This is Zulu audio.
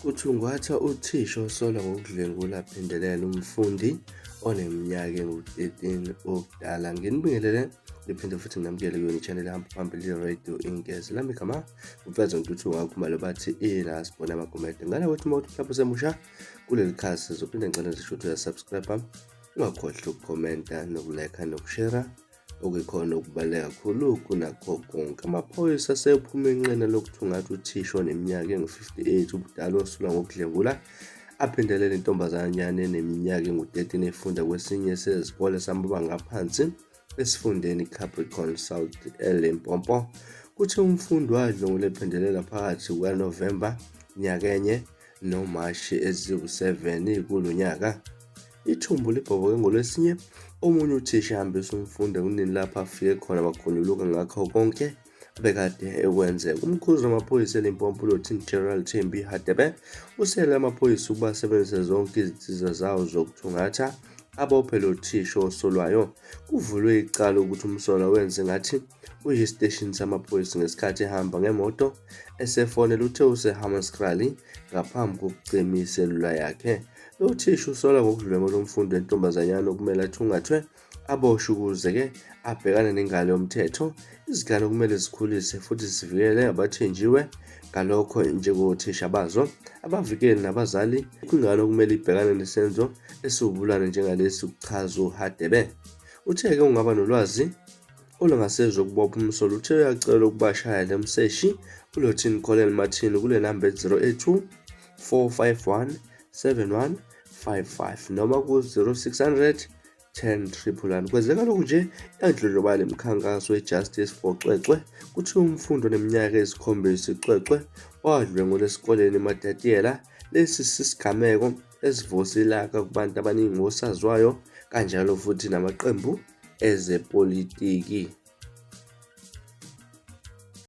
Kuthungatha uthisha osolwa ngokudlwengula aphendelela umfundi oneminyaka engu-13 ubudala. Nginibingelele, ngiphinde futhi nginamukele kuyona i-channel ehamba phambili i-Radio Ingezi. Lami igama uMfeza Ntuthuka ngakhumalo bathi ila sibona amagumede. Ngala kwethu mawuthi mhlawumbe semusha kuleli khasi zophinde ngicela ngisho ukuthi uyasubscribe, ungakhohlwa ukukhomenta nokulike nokushare. Okukhona okubaluleke kakhulu kunakho konke. Amaphoyisa asephuma enqena lokuthungatha uthisha oneminyaka engu-58 ubudala osolwa ngokudlwengula aphendelela intombazanyana eneminyaka engu-13 efunda kwesinye sezikole samabanga aphansi esifundeni Capricorn South eLimpopo. Kuthe umfundi wadlwengula ephendelela phakathi kukaNovemba nyakenye noMashi eziwu-7 kulo nyaka. Ithumbu libhoboke ngolwesinye, omunye uthisha ehambisa umfundi kunini lapho afike khona bakhululuka ngakho konke bekade ekwenzeka. Umkhuzi wamaphoyisa eLimpopo uLieutenant General Thembi Hadebe usele amaphoyisa ukuba asebenzise zonke izinsiza zawo zokuthungatha abophe lo thisha osolwayo. Kuvulwe icala ukuthi umsolwa wenze ngathi uyisiteshini samaphoyisa ngesikhathi ehamba ngemoto esefonela uthe useHammanskraal ngaphambi kokucima iselula yakhe. Lo thisha usolwa ngokudlwengula umfundi wentombazanyana okumele athungathwe aboshwe ukuze-ke abhekane nengalo yomthetho. Izingane kumele zikhulise futhi zivikele abathenjiwe ngalokho njengothisha bazo, abavikeli nabazali. Ingane okumele ibhekane nesenzo esiwubulwane njengalesi kuchaza uHadebe. Uthe-ke ungaba nolwazi olungasezwe ukubopha umsolwa, uthe uyacela ukuba ashayele umseshi uLieutenant Colonel Martin kule namba 082 451 7155 noma ku-0600 10 Kwenzeka lokhu nje yandlondlobala imikhankaso we-Justice for Cwecwe. Kuthiwa umfundi oneminyaka eyisikhombisa icwecwe wadlwengula esikoleni eMatatiyela. Lesi sisigameko esivusa ilaka kubantu abaningi osaziwayo kanjalo futhi namaqembu ezepolitiki.